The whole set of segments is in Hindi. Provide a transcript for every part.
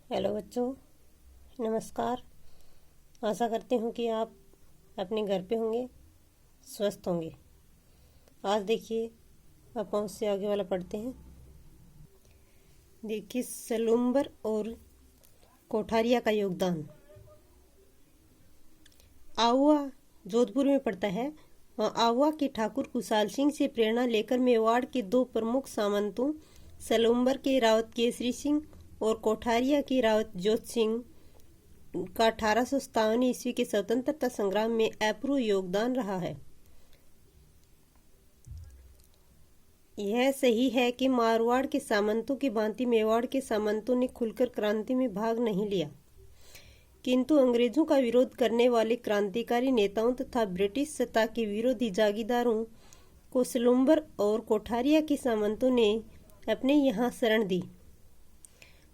हेलो बच्चों, नमस्कार। आशा करती हूँ कि आप अपने घर पे होंगे, स्वस्थ होंगे। आज देखिए अपन उससे आगे वाला पढ़ते हैं। देखिए सलूम्बर और कोठारिया का योगदान। आहुआ जोधपुर में पड़ता है। आहुआ के ठाकुर कुशाल सिंह से प्रेरणा लेकर मेवाड़ के दो प्रमुख सामंतों सलूम्बर के रावत केसरी सिंह और कोठारिया के रावत जोध सिंह का 1857 ईस्वी के स्वतंत्रता संग्राम में अपूर्व योगदान रहा है। यह सही है कि मारवाड़ के सामंतों की भांति मेवाड़ के सामंतों ने खुलकर क्रांति में भाग नहीं लिया, किंतु अंग्रेजों का विरोध करने वाले क्रांतिकारी नेताओं तथा ब्रिटिश सत्ता के विरोधी जागीरदारों को सलूम्बर और कोठारिया के सामंतों ने अपने यहाँ शरण दी।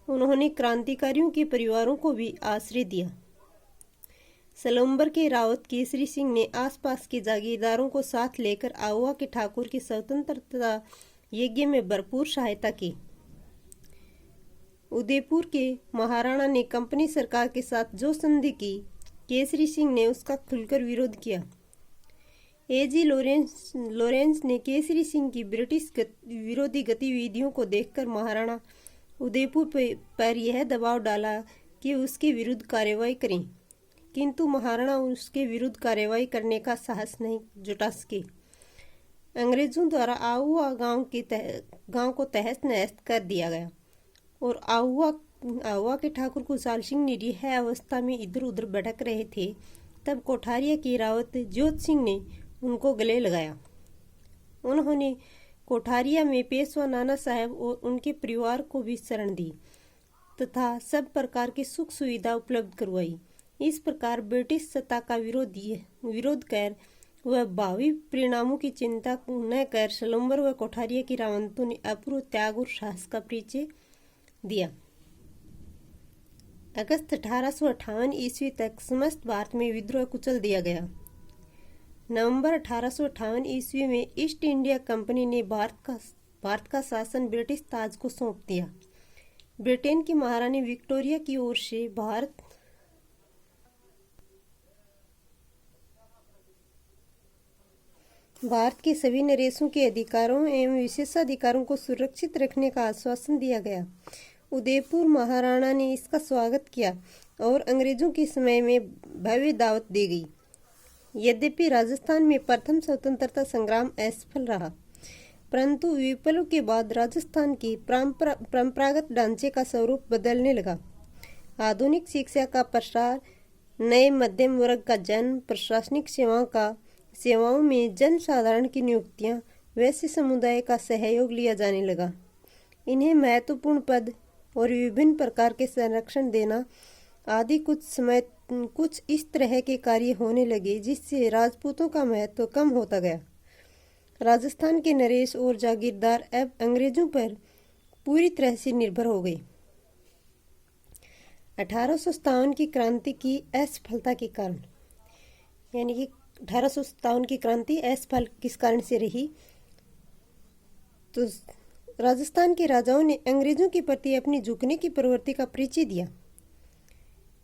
उन्होंने क्रांतिकारियों के परिवारों को भी आश्रय दिया। सलूम्बर के रावत केसरी सिंह ने आसपास के जागीरदारों को साथ लेकर आहुआ के ठाकुर के स्वतंत्रता यज्ञ में भरपूर सहायता की। उदयपुर के महाराणा ने कंपनी सरकार के साथ जो संधि की, केसरी सिंह ने उसका खुलकर विरोध किया। एजी लॉरेंस ने केसरी सिंह की ब्रिटिश विरोधी गतिविधियों को देखकर महाराणा उदयपुर पर यह दबाव डाला कि उसके विरुद्ध कार्रवाई करें, किंतु महाराणा उसके विरुद्ध कार्रवाई करने का साहस नहीं जुटा सके। अंग्रेजों द्वारा आहुआ गांव को तहस नहस कर दिया गया और आहुआ के ठाकुर कुशाल सिंह निरीह अवस्था में इधर उधर भटक रहे थे। तब कोठारिया के रावत जोध सिंह ने उनको गले लगाया। उन्होंने कोठारिया में पेशवा नाना साहब और उनके परिवार को भी शरण दी तथा सब प्रकार की सुख सुविधा उपलब्ध करवाई। इस प्रकार ब्रिटिश सत्ता का विरोध कर वह भावी परिणामों की चिंता न कर सलूम्बर व कोठारिया की रावंतों ने अपूर्व त्याग और साहस का परिचय दिया। अगस्त 1858 ईस्वी तक समस्त भारत में विद्रोह कुचल दिया गया। नवंबर 1858 ईस्वी में ईस्ट इंडिया कंपनी ने भारत का शासन ब्रिटिश ताज को सौंप दिया। ब्रिटेन की महारानी विक्टोरिया की ओर से भारत के सभी नरेशों के अधिकारों एवं विशेषाधिकारों को सुरक्षित रखने का आश्वासन दिया गया। उदयपुर महाराणा ने इसका स्वागत किया और अंग्रेजों के समय में भव्य दावत दी गई। यद्यपि राजस्थान में प्रथम स्वतंत्रता संग्राम असफल रहा, परंतु विप्लव के बाद राजस्थान की परंपरागत ढांचे का स्वरूप बदलने लगा। आधुनिक शिक्षा का प्रसार, नए मध्यम वर्ग का जन्म, प्रशासनिक सेवाओं में जन साधारण की नियुक्तियां, वैश्य समुदाय का सहयोग लिया जाने लगा। इन्हें महत्वपूर्ण पद और विभिन्न प्रकार के संरक्षण देना आदि कुछ इस तरह के कार्य होने लगे जिससे राजपूतों का महत्व कम होता गया। राजस्थान के नरेश और जागीरदार अब अंग्रेजों पर पूरी तरह से निर्भर हो गए। 1857 की क्रांति की असफलता के कारण, यानी कि 1857 की क्रांति असफल किस कारण से रही, तो राजस्थान के राजाओं ने अंग्रेजों के प्रति अपनी झुकने की प्रवृत्ति का परिचय दिया।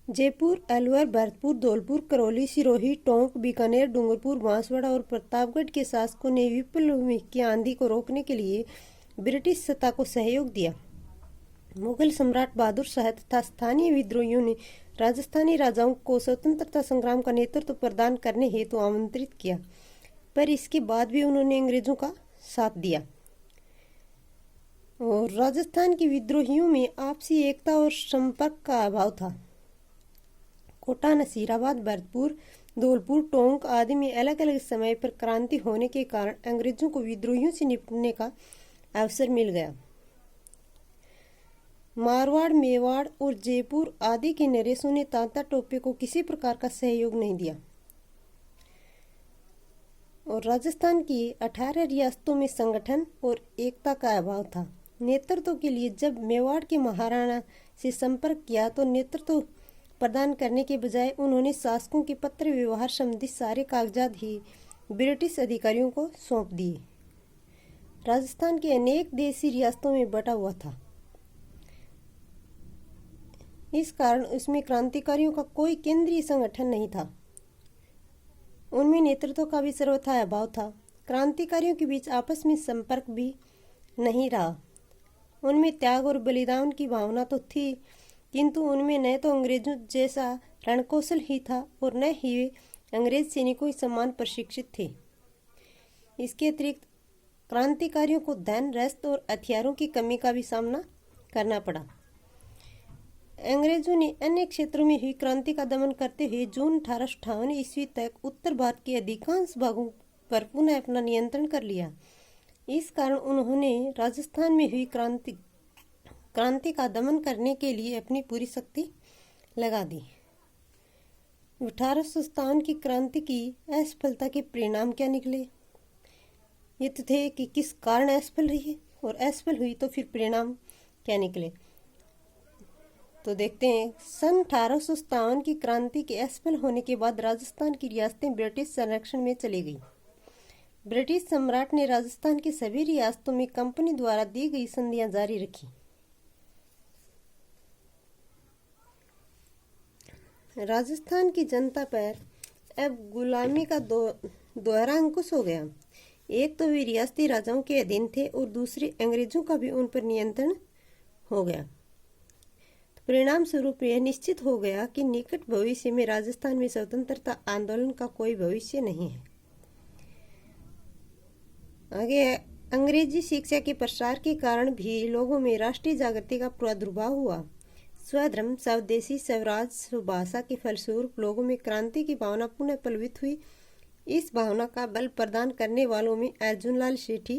जयपुर, अलवर, भरतपुर, धौलपुर, करौली, सिरोही, टोंक, बीकानेर, डूंगरपुर, बांसवाड़ा और प्रतापगढ़ के शासकों ने विप्लव की आंधी को रोकने के लिए ब्रिटिश सत्ता को सहयोग दिया। मुगल सम्राट बहादुर शाह तथा स्थानीय विद्रोहियों ने राजस्थानी राजाओं को स्वतंत्रता संग्राम का नेतृत्व प्रदान करने हेतु आमंत्रित किया, पर इसके बाद भी उन्होंने अंग्रेजों का साथ दिया और राजस्थान के विद्रोहियों में आपसी एकता और संपर्क का अभाव था। कोटा, नसीराबाद, भरतपुर, धौलपुर, टोंक आदि में अलग अलग समय पर क्रांति होने के कारण अंग्रेजों को विद्रोहियों से निपटने का अवसर मिल गया। मारवाड़, मेवाड़ और जयपुर आदि के नरेशों ने तांता टोपे को किसी प्रकार का सहयोग नहीं दिया और राजस्थान की 18 रियासतों में संगठन और एकता का अभाव था। नेतृत्व के लिए जब मेवाड़ के महाराणा से संपर्क किया तो नेतृत्व प्रदान करने के बजाय उन्होंने शासकों के पत्र व्यवहार संबंधी सारे कागजात ही ब्रिटिश अधिकारियों को सौंप दिए। राजस्थान के अनेक देशी रियासतों में बटा हुआ था। इस कारण उसमें क्रांतिकारियों का कोई केंद्रीय संगठन नहीं था। उनमें नेतृत्व का भी सर्वथा अभाव था। क्रांतिकारियों के बीच आपस में संपर्क भी नहीं रहा। उनमें त्याग और बलिदान की भावना तो थी, किंतु उनमें न तो अंग्रेजों जैसा रणकौशल ही था और न ही वे अंग्रेज सैनिकों के समान प्रशिक्षित थे। इसके अतिरिक्त क्रांतिकारियों को धन, रसद और हथियारों की कमी का भी सामना करना पड़ा। अंग्रेजों ने अन्य क्षेत्रों में हुई क्रांति का दमन करते हुए जून 1858 ईस्वी तक उत्तर भारत के अधिकांश भागों पर पुनः अपना नियंत्रण कर लिया। इस कारण उन्होंने राजस्थान में हुई क्रांति का दमन करने के लिए अपनी पूरी शक्ति लगा दी। 1857 की क्रांति की असफलता के परिणाम क्या निकले? ये तो थे कि किस कारण असफल रही और असफल हुई तो फिर परिणाम क्या निकले। तो देखते हैं। सन 1857 की क्रांति के असफल होने के बाद राजस्थान की रियासतें ब्रिटिश संरक्षण में चली गई। ब्रिटिश सम्राट ने राजस्थान की सभी रियासतों में कंपनी द्वारा दी गई संधियां जारी रखी। राजस्थान की जनता पर अब गुलामी का दोहरा अंकुश हो गया। एक तो वे रियासती राजाओं के अधीन थे और दूसरे अंग्रेजों का भी उन पर नियंत्रण हो गया। तो परिणाम स्वरूप यह निश्चित हो गया कि निकट भविष्य में राजस्थान में स्वतंत्रता आंदोलन का कोई भविष्य नहीं है। आगे अंग्रेजी शिक्षा के प्रसार के कारण भी लोगों में राष्ट्रीय जागृति का प्रादुर्भाव हुआ। स्वधर्म, स्वदेशी, स्वराज, स्वभाषा के फलस्वरूप लोगों में क्रांति की भावना पुनः पलवित हुई। इस भावना का बल प्रदान करने वालों में अर्जुनलाल सेठी,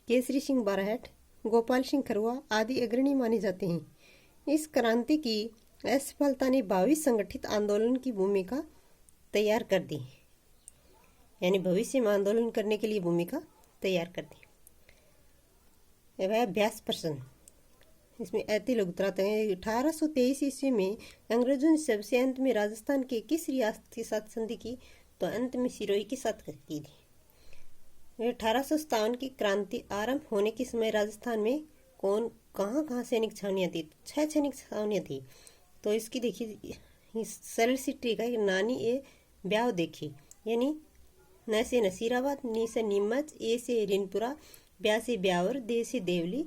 केसरी सिंह बारहट, गोपाल सिंह खरुआ आदि अग्रणी माने जाते हैं। इस क्रांति की असफलता ने भावी संगठित आंदोलन की भूमिका तैयार कर दी, यानी भविष्य में आंदोलन करने के लिए भूमिका तैयार कर दी। वह अभ्यास प्रश्न, इसमें ऐति लघुतराते हैं। 1823 ईस्वी में अंग्रेजों ने सबसे अंत में राजस्थान के किस रियासत के साथ संधि की? तो अंत में सिरोही के साथ की थी। 1857 की क्रांति आरंभ होने के समय राजस्थान में कहाँ सैनिक छावनियाँ थी? 6 सैनिक छावनियाँ थी। तो इसकी देखिए सरल सी ट्रिक है। नानी ए ब्याव देखी, यानी न से नसीराबाद, नी से नीमच, ए से रिनपुरा, ब्या से ब्यावर, दे से देवली,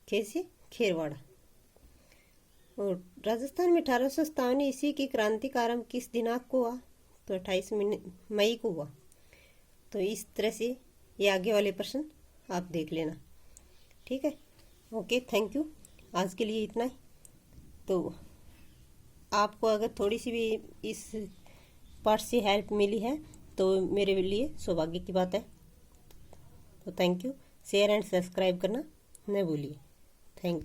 खे से खेरवाड़ा। और राजस्थान में 1857 ईस्वी की क्रांति का आरंभ किस दिनांक को हुआ? तो 28 मई को हुआ। तो इस तरह से ये आगे वाले प्रश्न आप देख लेना। ठीक है, ओके, थैंक यू। आज के लिए इतना ही। तो आपको अगर थोड़ी सी भी इस पार्ट से हेल्प मिली है तो मेरे लिए सौभाग्य की बात है। तो thank you. Share and subscribe करना न भूलिए। Thank you.